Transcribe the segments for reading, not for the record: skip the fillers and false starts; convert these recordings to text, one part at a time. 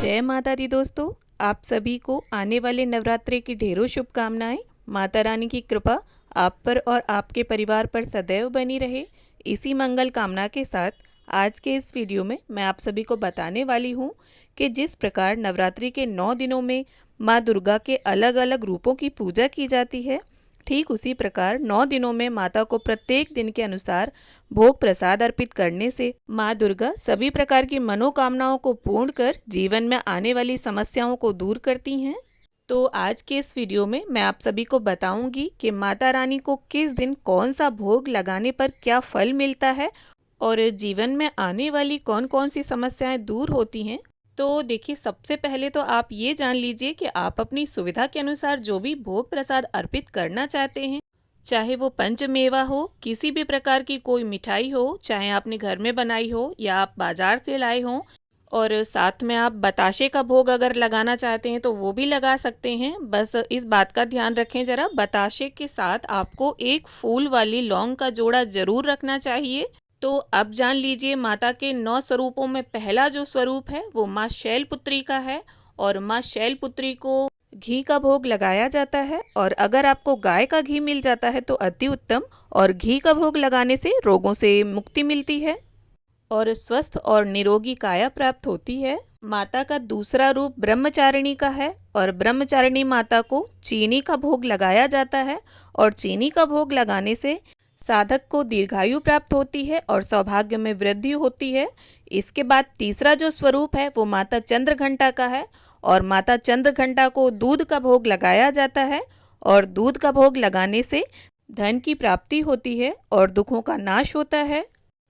जय माता दी दोस्तों। आप सभी को आने वाले नवरात्रि की ढेरों शुभकामनाएं। माता रानी की कृपा आप पर और आपके परिवार पर सदैव बनी रहे। इसी मंगल कामना के साथ आज के इस वीडियो में मैं आप सभी को बताने वाली हूं कि जिस प्रकार नवरात्रि के 9 दिनों में माँ दुर्गा के अलग अलग रूपों की पूजा की जाती है, ठीक उसी प्रकार 9 दिनों में माता को प्रत्येक दिन के अनुसार भोग प्रसाद अर्पित करने से माँ दुर्गा सभी प्रकार की मनोकामनाओं को पूर्ण कर जीवन में आने वाली समस्याओं को दूर करती हैं। तो आज के इस वीडियो में मैं आप सभी को बताऊंगी कि माता रानी को किस दिन कौन सा भोग लगाने पर क्या फल मिलता है और जीवन में आने वाली कौन कौन सी समस्याएं दूर होती हैं। तो देखिए, सबसे पहले तो आप ये जान लीजिए कि आप अपनी सुविधा के अनुसार जो भी भोग प्रसाद अर्पित करना चाहते हैं, चाहे वो पंचमेवा हो, किसी भी प्रकार की कोई मिठाई हो, चाहे आपने घर में बनाई हो या आप बाजार से लाए हो, और साथ में आप बताशे का भोग अगर लगाना चाहते हैं तो वो भी लगा सकते हैं। बस इस बात का ध्यान रखें जरा, बताशे के साथ आपको एक फूल वाली लौंग का जोड़ा जरूर रखना चाहिए। तो अब जान लीजिए, माता के 9 स्वरूपों में पहला जो स्वरूप है वो माँ शैलपुत्री का है, और माँ शैलपुत्री को घी का भोग लगाया जाता है। और अगर आपको गाय का घी मिल जाता है तो अति उत्तम, और घी का भोग लगाने से रोगों से मुक्ति मिलती है और स्वस्थ और निरोगी काया प्राप्त होती है। माता का दूसरा रूप ब्रह्मचारिणी का है, और ब्रह्मचारिणी माता को चीनी का भोग लगाया जाता है, और चीनी का भोग लगाने से साधक को दीर्घायु प्राप्त होती है और सौभाग्य में वृद्धि होती है। इसके बाद तीसरा जो स्वरूप है वो माता चंद्रघंटा का है, और माता चंद्रघंटा को दूध का भोग लगाया जाता है, और दूध का भोग लगाने से धन की प्राप्ति होती है और दुखों का नाश होता है।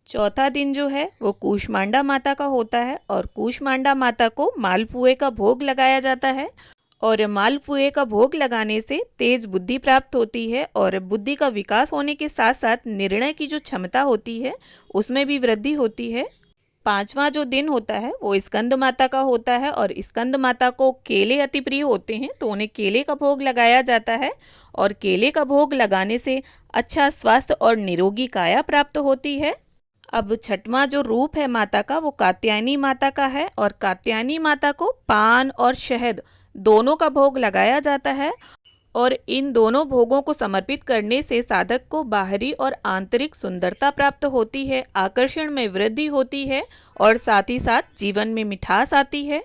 चौथा दिन जो है वो कूष्मांडा माता का होता है, और कूष्मांडा माता को मालपुए का भोग लगाया जाता है, और मालपुए का भोग लगाने से तेज बुद्धि प्राप्त होती है, और बुद्धि का विकास होने के साथ साथ निर्णय की जो क्षमता होती है उसमें भी वृद्धि होती है। पांचवा जो दिन होता है वो स्कंद माता का होता है, और स्कंद माता को केले अति प्रिय होते हैं तो उन्हें केले का भोग लगाया जाता है, और केले का भोग लगाने से अच्छा स्वास्थ्य और निरोगी काया प्राप्त होती है। अब छठवां जो रूप है माता का वो कात्यायनी माता का है, और कात्यायनी माता को पान और शहद दोनों का भोग लगाया जाता है, और इन दोनों भोगों को समर्पित करने से साधक को बाहरी और आंतरिक सुंदरता प्राप्त होती है, आकर्षण में वृद्धि होती है, और साथ ही साथ जीवन में मिठास आती है।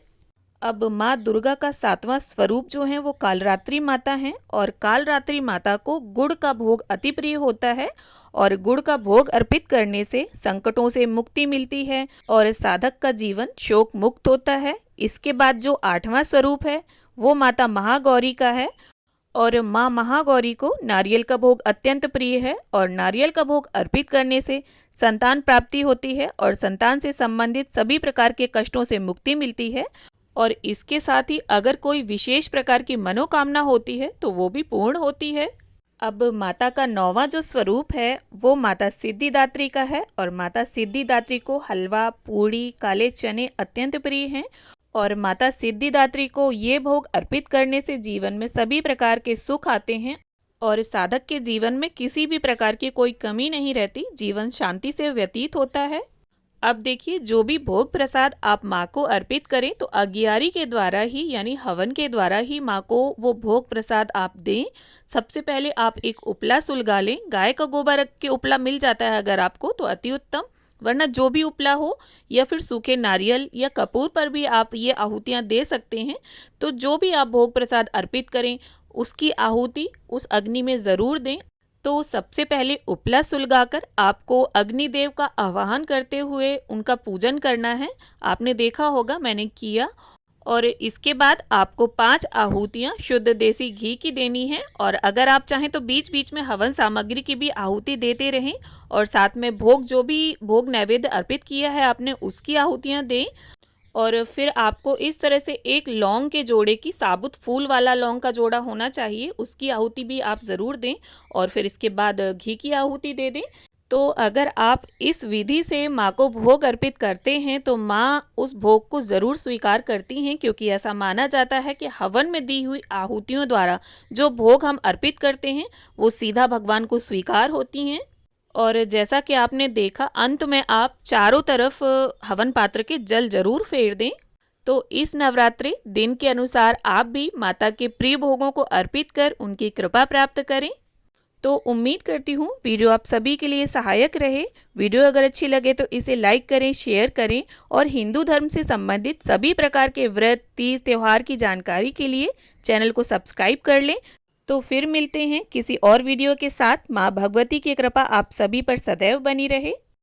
अब माँ दुर्गा का 7वां स्वरूप जो है वो कालरात्रि माता है, और कालरात्रि माता को गुड़ का भोग अति प्रिय होता है, और गुड़ का भोग अर्पित करने से संकटों से मुक्ति मिलती है और साधक का जीवन शोक मुक्त होता है। इसके बाद जो 8वां स्वरूप है वो माता महागौरी का है, और माँ महागौरी को नारियल का भोग अत्यंत प्रिय है, और नारियल का भोग अर्पित करने से संतान प्राप्ति होती है और संतान से संबंधित सभी प्रकार के कष्टों से मुक्ति मिलती है, और इसके साथ ही अगर कोई विशेष प्रकार की मनोकामना होती है तो वो भी पूर्ण होती है। अब माता का 9वां जो स्वरूप है वो माता सिद्धिदात्री का है, और माता सिद्धिदात्री को हलवा, पूड़ी, काले चने अत्यंत प्रिय हैं, और माता सिद्धिदात्री को ये भोग अर्पित करने से जीवन में सभी प्रकार के सुख आते हैं, और साधक के जीवन में किसी भी प्रकार की कोई कमी नहीं रहती, जीवन शांति से व्यतीत होता है। अब देखिए, जो भी भोग प्रसाद आप माँ को अर्पित करें तो अगियारी के द्वारा ही, यानी हवन के द्वारा ही माँ को वो भोग प्रसाद आप दें। सबसे पहले आप एक उपला सुलगा लें। गाय का गोबर के उपला मिल जाता है अगर आपको तो अति उत्तम, वरना जो भी उपला हो, या फिर सूखे नारियल या कपूर पर भी आप ये आहुतियाँ दे सकते हैं। तो जो भी आप भोग प्रसाद अर्पित करें उसकी आहुति उस अग्नि में ज़रूर दें। तो सबसे पहले उपला सुलगाकर आपको अग्निदेव का आवाहन करते हुए उनका पूजन करना है। आपने देखा होगा, मैंने किया। और इसके बाद आपको 5 आहुतियाँ शुद्ध देसी घी की देनी है, और अगर आप चाहें तो बीच बीच में हवन सामग्री की भी आहुति देते रहें, और साथ में भोग, जो भी भोग नैवेद्य अर्पित किया है आपने, उसकी आहुतियाँ दें। और फिर आपको इस तरह से एक लौंग के जोड़े की, साबुत फूल वाला लौंग का जोड़ा होना चाहिए, उसकी आहुति भी आप ज़रूर दें, और फिर इसके बाद घी की आहुति दे दें। तो अगर आप इस विधि से माँ को भोग अर्पित करते हैं तो माँ उस भोग को ज़रूर स्वीकार करती हैं, क्योंकि ऐसा माना जाता है कि हवन में दी हुई आहुतियों द्वारा जो भोग हम अर्पित करते हैं वो सीधा भगवान को स्वीकार होती हैं। और जैसा कि आपने देखा, अंत में आप चारों तरफ हवन पात्र के जल जरूर फेर दें। तो इस नवरात्रि दिन के अनुसार आप भी माता के प्रिय भोगों को अर्पित कर उनकी कृपा प्राप्त करें। तो उम्मीद करती हूँ वीडियो आप सभी के लिए सहायक रहे। वीडियो अगर अच्छी लगे तो इसे लाइक करें, शेयर करें और हिंदू धर्म से संबंधित सभी प्रकार के व्रत, तीज, त्योहार की जानकारी के लिए चैनल को सब्सक्राइब कर लें। तो फिर मिलते हैं किसी और वीडियो के साथ। माँ भगवती की कृपा आप सभी पर सदैव बनी रहे।